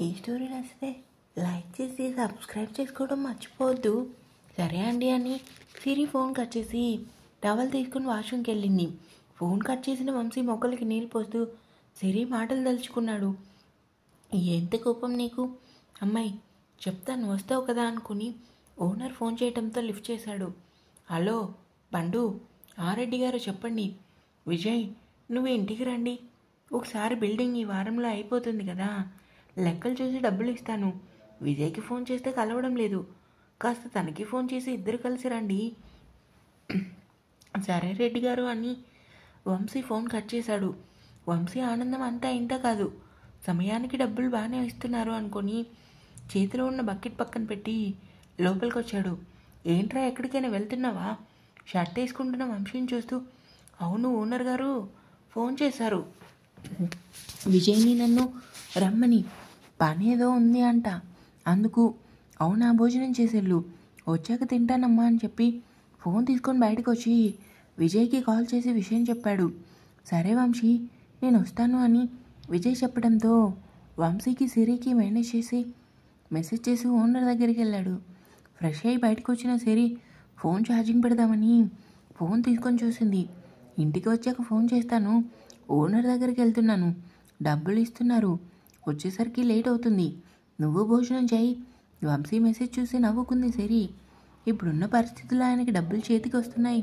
ఈ స్టోరీ నచ్చితే లైక్ చేసి సబ్స్క్రైబ్ చేసుకోవడం మర్చిపోవద్దు. సరే అండి అని సిరి ఫోన్ కట్ చేసి టవల్ తీసుకుని వాష్రూమ్కి వెళ్ళింది. ఫోన్ కట్ చేసిన వంశీ మొక్కలకి నీళ్ళు పోస్తూ సిరి మాటలు తలుచుకున్నాడు. ఎంత కోపం నీకు అమ్మాయి, చెప్తాను వస్తావు కదా అనుకుని ఓనర్ ఫోన్ చేయడంతో లిఫ్ట్ చేశాడు. హలో పండు, ఆరెడ్డి గారు చెప్పండి. విజయ్, నువ్వు ఇంటికి రండి. ఒకసారి బిల్డింగ్ ఈ వారంలో అయిపోతుంది కదా, లెక్కలు చూసి డబ్బులు ఇస్తాను. విజయ్కి ఫోన్ చేస్తే కలవడం లేదు, కాస్త తనకి ఫోన్ చేసి ఇద్దరు కలిసి రండి. సరే రెడ్డి గారు అని వంశీ ఫోన్ కట్ చేశాడు. వంశీ ఆనందం అంతా ఇంత కాదు. సమయానికి డబ్బులు బాగానే ఇస్తున్నారు అనుకొని చేతిలో ఉన్న బకెట్ పక్కన పెట్టి లోపలికి వచ్చాడు. ఏంట్రా, ఎక్కడికైనా వెళ్తున్నావా? షర్ట్ వేసుకుంటున్న వంశీని చూస్తూ, అవును ఓనర్ గారు ఫోన్ చేశారు, విజయ్ని నన్ను రమ్మని, పని ఏదో ఉంది అంట, అందుకు. అవునా, భోజనం చేసేళ్ళు, వచ్చాక తింటానమ్మా అని చెప్పి ఫోన్ తీసుకొని బయటకు వచ్చి విజయ్కి కాల్ చేసి విషయం చెప్పాడు. సరే వంశీ, నేను వస్తాను అని విజయ్ చెప్పడంతో వంశీకి సిరికి మెసేజ్ చేసి ఓనర్ దగ్గరికి వెళ్ళాడు. ఫ్రెష్ అయ్యి బయటకు వచ్చిన సిరి ఫోన్ ఛార్జింగ్ పెడదామని ఫోన్ తీసుకొని చూసింది. ఇంటికి వచ్చాక ఫోన్ చేస్తాను, ఓనర్ దగ్గరికి వెళ్తున్నాను, డబ్బులు ఇస్తున్నారు, వచ్చేసరికి లేట్ అవుతుంది, నువ్వు భోజనం చేయి. వంశీ మెసేజ్ చూసి నవ్వుకుంది సిరి. ఇప్పుడున్న పరిస్థితుల్లో ఆయనకి డబ్బులు చేతికి వస్తున్నాయి,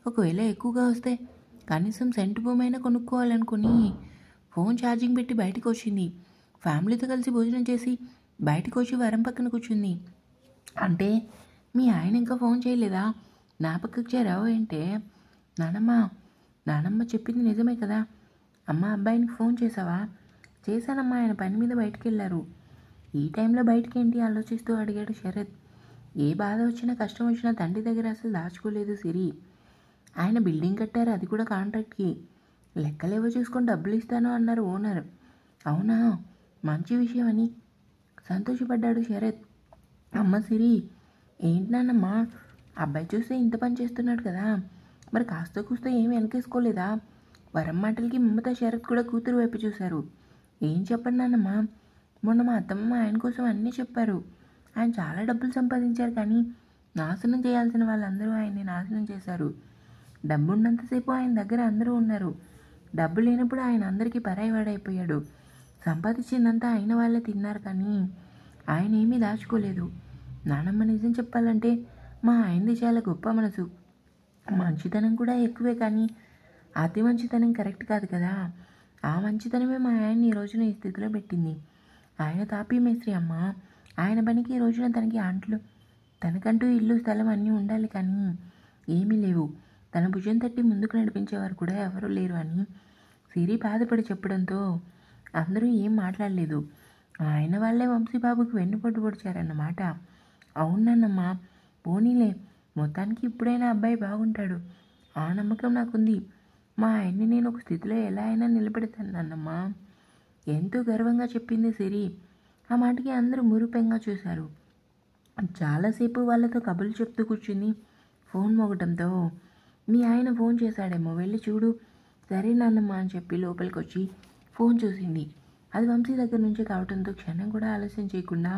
ఒకవేళ ఎక్కువగా వస్తే కనీసం సెంటు భూమైనా కొనుక్కోవాలనుకుని ఫోన్ ఛార్జింగ్ పెట్టి బయటకు వచ్చింది. ఫ్యామిలీతో కలిసి భోజనం చేసి బయటకు వచ్చి వరం పక్కన కూర్చుంది. అంటే మీ ఆయన ఇంకా ఫోన్ చేయలేదా? నా పక్కకు చేరావు ఏంటే? నానమ్మ చెప్పింది నిజమే కదా? అమ్మ, అబ్బాయినికి ఫోన్ చేసావా? చేశానమ్మా, ఆయన పని మీద బయటికి వెళ్ళారు. ఈ టైంలో బయటికి ఏంటి ఆలోచిస్తూ అడిగాడు శరత్. ఏ బాధ వచ్చినా కష్టం వచ్చినా తండ్రి దగ్గర అసలు దాచుకోలేదు సిరి. ఆయన బిల్డింగ్ కట్టారు, అది కూడా కాంట్రాక్ట్కి. లెక్కలేవో చూసుకొని డబ్బులు ఇస్తాను అన్నారు ఓనర్. అవునా, మంచి విషయం అని సంతోషపడ్డాడు శరత్. అమ్మ సిరి, ఏంటి నాన్నమ్మ, అబ్బాయి చూస్తే ఇంత పని చేస్తున్నాడు కదా, మరి కాస్త కూస్తో ఏమి వెనకేసుకోలేదా? వరం మాటలకి మమత శరత్ కూడా కూతురు వైపు చూశారు. ఏం చెప్పండి నాన్నమ్మ, మొన్న మా అత్తమ్మ ఆయన కోసం అన్నీ చెప్పారు. ఆయన చాలా డబ్బులు సంపాదించారు, కానీ నాశనం చేయాల్సిన వాళ్ళందరూ ఆయన్ని నాశనం చేశారు. డబ్బు ఉన్నంతసేపు ఆయన దగ్గర అందరూ ఉన్నారు, డబ్బు లేనప్పుడు ఆయన అందరికీ పరాయివాడైపోయాడు. సంపాదించిందంతా అయిన వాళ్ళే తిన్నారు, కానీ ఆయన ఏమీ దాచుకోలేదు. నానమ్మ, నిజం చెప్పాలంటే మా ఆయనది చాలా గొప్ప మనసు, మంచితనం కూడా ఎక్కువే, కానీ అతి మంచితనం కరెక్ట్ కాదు కదా. ఆ మంచితనమే మా ఆయన్ని ఈ రోజున ఈ స్థితిలో పెట్టింది. ఆయన తాపీ మేస్త్రి అమ్మ, ఆయన పనికి ఈ రోజున తనకంటూ ఇల్లు స్థలం అన్నీ ఉండాలి, కానీ ఏమీ లేవు. తన భుజం తట్టి ముందుకు నడిపించేవారు కూడా ఎవరూ లేరు అని సిరి బాధపడి చెప్పడంతో అందరూ ఏం మాట్లాడలేదు. ఆయన వాళ్ళే వంశీబాబుకి వెన్నుపోటు పొడిచారన్నమాట. అవునన్నమ్మా, పోనీలే, మొత్తానికి ఇప్పుడైనా అబ్బాయి బాగుంటాడు, ఆ నమ్మకం నాకుంది. మా ఆయన్ని నేను ఒక స్థితిలో ఎలా అయినా నిలబెడతానన్నమ్మా, ఎంతో గర్వంగా చెప్పింది సిరి. ఆ మాటకి అందరూ మురిపెంగా చూశారు. చాలాసేపు వాళ్ళతో కబుర్లు చెప్తూ కూర్చుంది. ఫోన్ మోగటంతో, మీ ఆయన ఫోన్ చేశాడేమో, వెళ్ళి చూడు. సరే నాన్నమ్మ అని చెప్పి లోపలికి వచ్చి ఫోన్ చూసింది. అది వంశీ దగ్గర నుంచి కావడంతో క్షణం కూడా ఆలస్యం చేయకుండా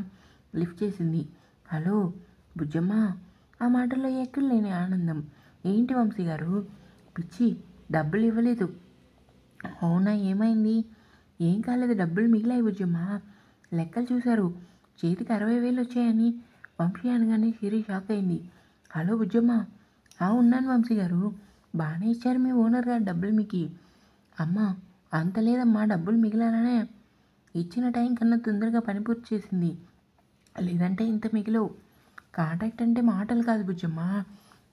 లిఫ్ట్ చేసింది. హలో బుజ్జమ్మ. ఆ మాటల్లో ఎక్కడ లేని ఆనందం. ఏంటి వంశీ గారు, పిచ్చి, డబ్బులు ఇవ్వలేదు? అవునా, ఏమైంది? ఏం కాలేదు, డబ్బులు మిగిలాయి బుజ్జమ్మ. లెక్కలు చూశారు, చేతికి 60,000 వచ్చాయని వంశీ అనగానే సిరి షాక్ అయింది. హలో బుజ్జమ్మ. ఉన్నాను వంశీ గారు, బాగానే ఇచ్చారు మీ ఓనర్ గారు డబ్బులు మీకు. అమ్మ, అంత లేదమ్మా, డబ్బులు మిగిలాలనే ఇచ్చిన టైం కన్నా తొందరగా పని పూర్తి చేసింది, లేదంటే ఇంత మిగిలవు. కాంట్రాక్ట్ అంటే మాటలు కాదు బుజ్జమ్మ,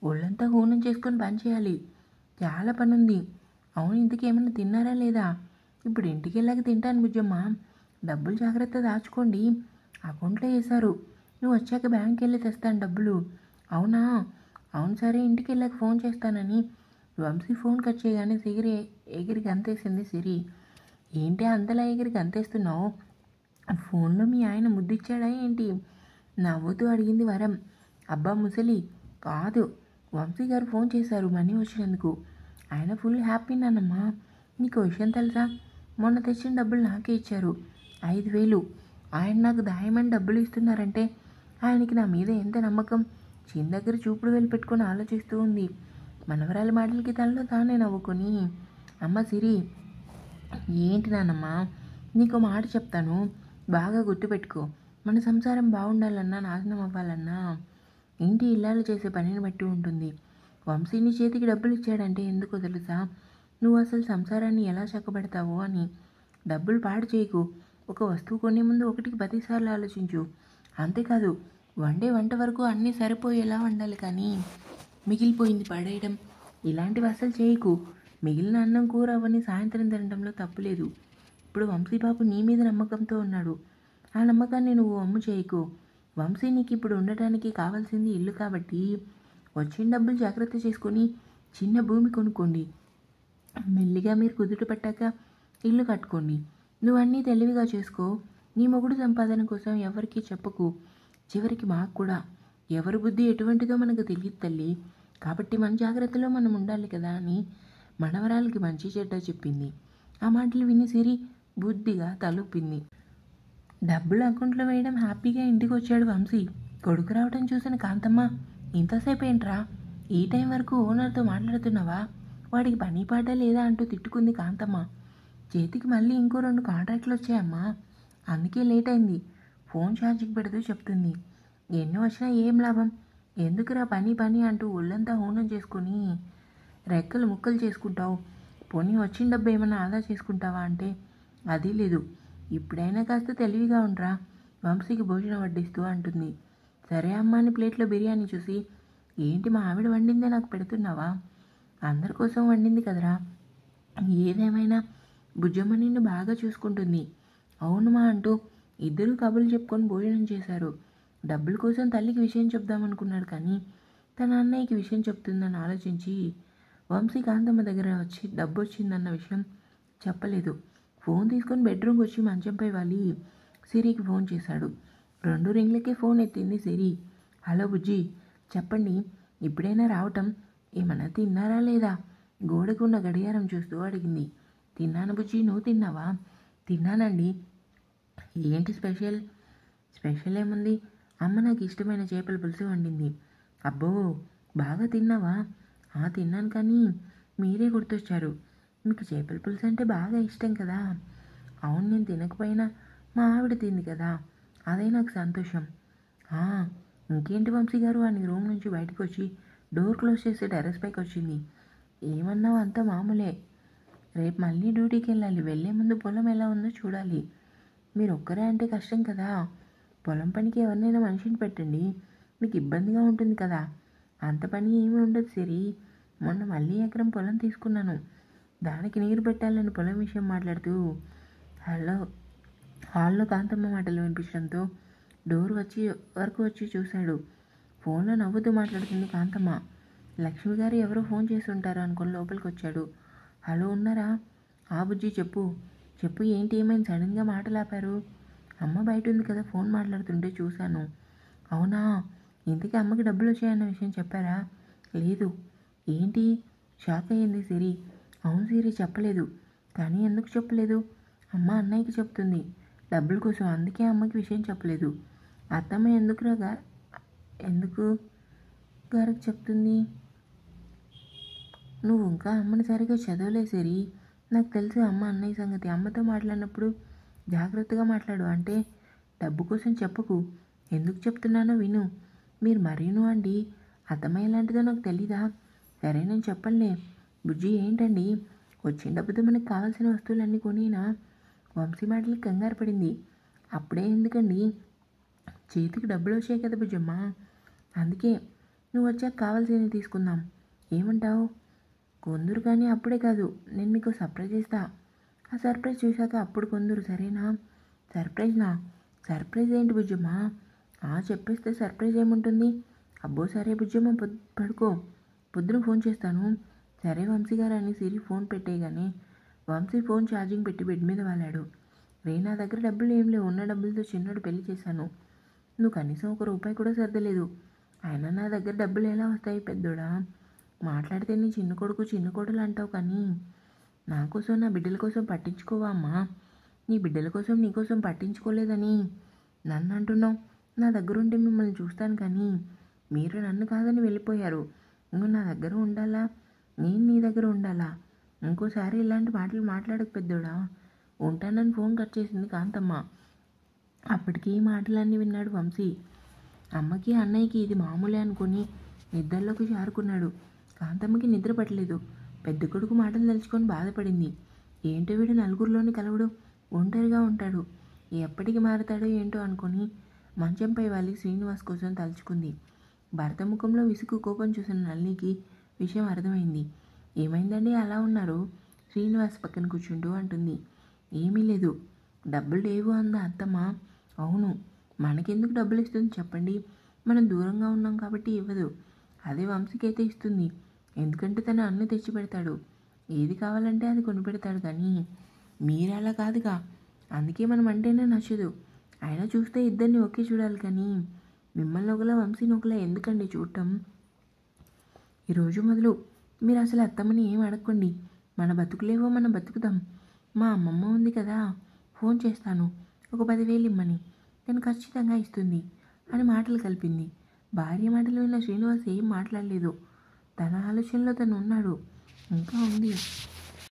ఒళ్ళంతా హూనం చేసుకొని పని చేయాలి, చాలా పని ఉంది. అవును, ఇంతకీ ఏమన్నా తిన్నారా లేదా? ఇప్పుడు ఇంటికి వెళ్ళాక తింటాను బుజ్జమ్మ, డబ్బులు జాగ్రత్త దాచుకోండి, అకౌంట్లో వేశారు, నువ్వు వచ్చాక బ్యాంక్కి వెళ్ళి తెస్తాను డబ్బులు. అవునా? అవును, సరే ఇంటికి వెళ్ళాక ఫోన్ చేస్తానని వంశీ ఫోన్ కట్ చేయగానే ఎగిరి గంతేసింది సిరి. ఏంటి అంతలా ఎగిరి గంతేస్తున్నావు? ఫోన్లో మీ ఆయన ముద్దిచ్చాడా ఏంటి? నవ్వుతూ అడిగింది వరం. అబ్బా ముసలి, కాదు, వంశీ గారు ఫోన్ చేశారు మనీ వచ్చినందుకు, ఆయన ఫుల్ హ్యాపీ నాన్నమ్మా. నీకు విషయం తెలుసా? మొన్న తెచ్చిన డబ్బులు నాకే ఇచ్చారు, 5,000. ఆయన నాకు దాయమని డబ్బులు ఇస్తున్నారంటే ఆయనకి నా మీద ఎంత నమ్మకం. చిన్న దగ్గర చూపుడు వేలు పెట్టుకొని ఆలోచిస్తూ ఉంది. మనవరాలి మాటలకి తనలో తానే నవ్వుకొని, అమ్మ సిరి, ఏంటి నాన్నమ్మ, నీకు మాట చెప్తాను, బాగా గుర్తుపెట్టుకో. మన సంసారం బాగుండాలన్నా నాశనం అవ్వాలన్నా ఇంటి ఇల్లాలు చేసే పనిని బట్టి ఉంటుంది. వంశీని చేతికి డబ్బులు ఇచ్చాడంటే ఎందుకో తెలుసా? నువ్వు అసలు సంసారాన్ని ఎలా చక్కబెడతావో అని. డబ్బులు పాడు చేయకు. ఒక వస్తువు కొనే ముందు ఒకటికి 10 సార్లు ఆలోచించు. అంతేకాదు, వంట వరకు అన్నీ సరిపోయేలా వండాలి, కానీ మిగిలిపోయింది పడేయడం ఇలాంటివి అసలు చేయకు. మిగిలిన అన్నం కూర అవన్నీ సాయంత్రం తినడంలో తప్పులేదు. ఇప్పుడు వంశీబాబు నీ మీద నమ్మకంతో ఉన్నాడు. ఆ నమ్మకాన్ని నువ్వు వమ్ము చేయకు. వంశీ నీకు ఇప్పుడు ఉండటానికి కావాల్సింది ఇల్లు కాబట్టి వచ్చిన డబ్బులు జాగ్రత్త చేసుకొని చిన్న భూమి కొనుక్కోండి. మెల్లిగా మీరు కుదుట పట్టాక ఇల్లు కట్టుకోండి. నువ్వు అన్నీ తెలివిగా చేసుకో. నీ మొగుడు సంపాదన కోసం ఎవరికీ చెప్పకు. చివరికి మాకు కూడా. ఎవరి బుద్ధి ఎటువంటిదో మనకు తెలియదు తల్లి. కాబట్టి మన జాగ్రత్తలో మనం ఉండాలి కదా అని మనవరాలకి మంచి చెడ్డ చెప్పింది. ఆ మాటలు విని సిరి బుద్ధిగా తలూపింది. డబ్బులు అకౌంట్లో వేయడం హ్యాపీగా ఇంటికి వచ్చాడు వంశీ. కొడుకు రావడం చూసిన కాంతమ్మ, ఇంతసేపు ఏంట్రా, ఈ టైం వరకు ఓనర్తో మాట్లాడుతున్నావా? వాడికి పని పాట లేదా అంటూ తిట్టుకుంది కాంతమ్మ. చేతికి మళ్ళీ ఇంకో 2 కాంట్రాక్ట్లు వచ్చాయమ్మా, అందుకే లేట్ అయింది. ఫోన్ ఛార్జింగ్ పెడుతూ చెప్తుంది. ఎన్ని వచ్చినా ఏం లాభం, ఎందుకురా పని అంటూ ఒళ్ళంతా హోనం చేసుకొని రెక్కలు ముక్కలు చేసుకుంటావు. పోనీ వచ్చిన డబ్బు ఏమైనా ఆదా చేసుకుంటావా అంటే అది లేదు. ఇప్పుడైనా కాస్త తెలివిగా ఉండరా, వంశీకి భోజనం వడ్డిస్తూ అంటుంది. సరే అమ్మ అని ప్లేట్లో బిర్యానీ చూసి, ఏంటి మా ఆవిడ వండిందే నాకు పెడుతున్నావా? అందరి కోసం వండింది కదరా. ఏదేమైనా బుజ్జమ్మ నిన్ను బాగా చూసుకుంటుంది. అవునుమా అంటూ ఇద్దరూ కబుర్లు చెప్పుకొని భోజనం చేశారు. డబ్బుల కోసం తల్లికి విషయం చెప్దామనుకున్నాడు, కానీ తన అన్నయ్యకి విషయం చెప్తుందని ఆలోచించి వంశీ కాంతమ్మ దగ్గర వచ్చి డబ్బు వచ్చిందన్న విషయం చెప్పలేదు. ఫోన్ తీసుకొని బెడ్రూమ్కి వచ్చి మంచంపై వాలి సిరికి ఫోన్ చేశాడు. 2 రింగ్లకే ఫోన్ ఎత్తింది సిరి. హలో బుజ్జి, చెప్పండి, ఇప్పుడైనా రావటం? ఏమన్నా తిన్నారా లేదా? గోడకున్న గడియారం చూస్తూ అడిగింది. తిన్నాను బుజ్జి, నువ్వు తిన్నావా? తిన్నానండి. ఏంటి స్పెషల్? స్పెషల్ ఏముంది, అమ్మ నాకు ఇష్టమైన చేపల పులుసు వండింది. అబ్బో, బాగా తిన్నావా? తిన్నాను, కానీ మీరే గుర్తొచ్చారు. మీకు చేపల పులుసు అంటే బాగా ఇష్టం కదా? అవును, నేను తినకపోయినా మా ఆవిడ తింది కదా, అదే నాకు సంతోషం. ఇంకేంటి వంశీ గారు అని రూమ్ నుంచి బయటకు వచ్చి డోర్ క్లోజ్ చేసి టెర్రస్ పైకి వచ్చింది. ఏమన్నావు, అంతా మామూలే. రేపు మళ్ళీ డ్యూటీకి వెళ్ళాలి. వెళ్ళే ముందు పొలం ఎలా ఉందో చూడాలి. మీరు ఒక్కరే అంటే కష్టం కదా. పొలం పనికి ఎవరినైనా మనిషిని పెట్టండి, మీకు ఇబ్బందిగా ఉంటుంది కదా. అంత పని ఏమీ ఉండదు సిరి. మొన్న మళ్ళీ ఎకరం పొలం తీసుకున్నాను, దానికి నీరు పెట్టాలని పొలం విషయం మాట్లాడుతూ హాల్లో కాంతమ్మ మాటలు వినిపించడంతో డోర్ వరకు వచ్చి చూశాడు. ఫోన్లో నవ్వుతూ మాట్లాడుతుంది కాంతమ్మ. లక్ష్మి గారు ఎవరో ఫోన్ చేసి ఉంటారు అనుకొని లోపలికి వచ్చాడు. హలో, ఉన్నారా? బుజ్జి, చెప్పు ఏంటి, ఏమైంది సడన్గా మాటలాపారు? అమ్మ బయట ఉంది కదా, ఫోన్ మాట్లాడుతుంటే చూశాను. అవునా, ఇంతకీ అమ్మకి డబ్బులు వచ్చాయన్న విషయం చెప్పారా? లేదు. ఏంటి, షాక్ అయ్యింది సిరి. అవును సిరి, చెప్పలేదు. కానీ ఎందుకు చెప్పలేదు? అమ్మ అన్నయ్యకి చెప్తుంది డబ్బుల కోసం, అందుకే అమ్మకి విషయం చెప్పలేదు. అత్తమ్మ ఎందుకు గారికి చెప్తుంది? నువ్వు ఇంకా అమ్మని సరిగా చదవలే సిరి. నాకు తెలుసు అమ్మ అన్నయ్య సంగతి. అమ్మతో మాట్లాడినప్పుడు జాగ్రత్తగా మాట్లాడు. అంటే డబ్బు కోసం చెప్పకు. ఎందుకు చెప్తున్నానో విను. మీరు మరీను అండి, అత్తమ్మ ఎలాంటిదో నాకు తెలీదా? సరే నేను చెప్పనులే. బుజ్జి, ఏంటండి, వచ్చిన డబ్బుతో మనకు కావాల్సిన వస్తువులన్నీ కొనినా? వంశీ మాటలకి కంగారు పడింది. అప్పుడే ఎందుకండి, చేతికి డబ్బులు వచ్చాయి కదా బుజ్జమ్మ, అందుకే నువ్వు వచ్చాక కావాల్సినవి తీసుకుందాం. ఏమంటావు? కొందరు, కానీ అప్పుడే కాదు. నేను మీకు సర్ప్రైజ్ ఇస్తా. ఆ సర్ప్రైజ్ చూశాక అప్పుడు కొందరు, సరేనా? సర్ప్రైజ్ ఏంటి బుజ్జమ్మ? చెప్పేస్తే సర్ప్రైజ్ ఏముంటుంది? అబ్బో సరే బుజ్జమ్మ, పడుకో, పొద్దున ఫోన్ చేస్తాను. సరే వంశీ గారు అని సిరి ఫోన్ పెట్టేయగానే వంశీ ఫోన్ ఛార్జింగ్ పెట్టి బెడ్ మీద వాలాడు. నా దగ్గర డబ్బులు ఏం లేవు. ఉన్న డబ్బులతో చిన్నోడు పెళ్లి చేశాను. నువ్వు కనీసం ₹1 కూడా సర్దలేదు. అయినా నా దగ్గర డబ్బులు ఎలా వస్తాయి పెద్దోడా? మాట్లాడితే నీ చిన్న కొడుకు చిన్న కోడలు అంటావు, కానీ నా కోసం, నా బిడ్డల కోసం పట్టించుకోవా అమ్మా? నీ బిడ్డల కోసం నీకోసం పట్టించుకోలేదని నన్ను అంటున్నావు. నా దగ్గర ఉంటే మిమ్మల్ని చూస్తాను కానీ మీరు నన్ను కాదని వెళ్ళిపోయారు. నువ్వు నా దగ్గర ఉండాలా, నేను నీ దగ్గర ఉండాలా? ఇంకోసారి ఇలాంటి మాటలు మాట్లాడక పెద్దోడా. ఉంటానని ఫోన్ కట్ చేసింది కాంతమ్మ. అప్పటికి ఈ మాటలన్నీ విన్నాడు వంశీ. అమ్మకి అన్నయ్యకి ఇది మామూలే అనుకుని నిద్రలోకి జారుకున్నాడు. కాంతమ్మకి నిద్ర పట్టలేదు. పెద్ద కొడుకు మాటలు తలుచుకొని బాధపడింది. ఏంటో వీడు నలుగురిలోని కలవడు, ఒంటరిగా ఉంటాడు, ఎప్పటికి మారతాడో ఏంటో అనుకుని మంచంపై వాలి శ్రీనివాస్ కోసం తలుచుకుంది. భర్త ముఖంలో విసుగు కోపం చూసిన నల్లికి విషయం అర్థమైంది. ఏమైందండి అలా ఉన్నారు? శ్రీనివాస్ పక్కన కూర్చుంటూ అంటుంది. ఏమీ లేదు, డబ్బులు లేవు అందా అత్తమ్మ. అవును, మనకెందుకు డబ్బులు ఇస్తుంది చెప్పండి? మనం దూరంగా ఉన్నాం కాబట్టి ఇవ్వదు. అదే వంశీకైతే ఇస్తుంది. ఎందుకంటే తను అన్నీ తెచ్చి పెడతాడు. ఏది కావాలంటే అది కొనిపెడతాడు. కానీ మీరు అలా కాదుగా, అందుకే మనం అంటేనే నచ్చదు. అయినా చూస్తే ఇద్దరిని ఒకే చూడాలి కానీ మిమ్మల్ని ఒకలా వంశీని ఒకలా ఎందుకండి చూడటం? ఈరోజు మొదలు మీరు అసలు అత్తమ్మని ఏం అడగండి. మన బతుకులేవో మనం బతుకుదాం. మా అమ్మమ్మ ఉంది కదా, ఫోన్ చేస్తాను, ఒక 10,000 ఇమ్మని, తను ఖచ్చితంగా ఇస్తుంది అని మాటలు కలిపింది. భార్య మాటలు విన్న శ్రీనివాస్ ఏం మాట్లాడలేదు. తన ఆలోచనలో తను ఉన్నాడు. ఇంకా ఉంది.